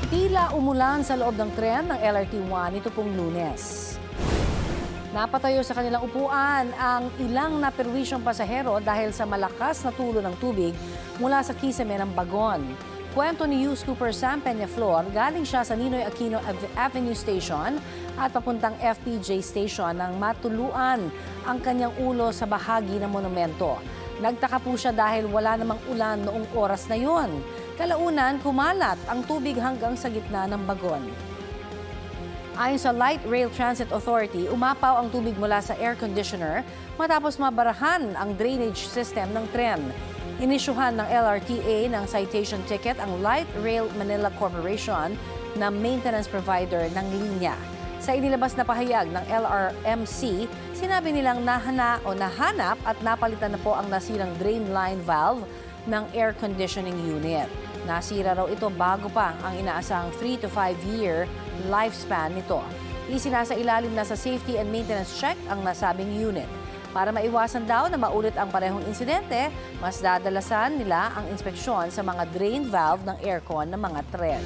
Tila umulan sa loob ng tren ng LRT-1 ito pong Lunes. Napatayo sa kanilang upuan ang ilang naperwisyong pasahero dahil sa malakas na tulo ng tubig mula sa kisame ng bagon. Kwento ni News Cooper Sam Peñaflor, galing siya sa Ninoy Aquino Avenue Station at papuntang FPJ Station nang matuluan ang kanyang ulo sa bahagi ng monumento. Nagtaka po siya dahil wala namang ulan noong oras na yon. Kalaunan, kumalat ang tubig hanggang sa gitna ng bagon. Ayon sa Light Rail Transit Authority, umapaw ang tubig mula sa air conditioner matapos mabarahan ang drainage system ng tren. Inisyuhan ng LRTA ng citation ticket ang Light Rail Manila Corporation na maintenance provider ng linya. Sa inilabas na pahayag ng LRMC, sinabi nilang nahanap at napalitan na po ang nasirang drain line valve ng air conditioning unit. Nasira raw ito bago pa ang inaasahang 3 to 5 year lifespan nito. Isinasailalim na sa safety and maintenance check ang nasabing unit. Para maiwasan daw na maulit ang parehong insidente, mas dadalasan nila ang inspeksyon sa mga drain valve ng aircon ng mga tren.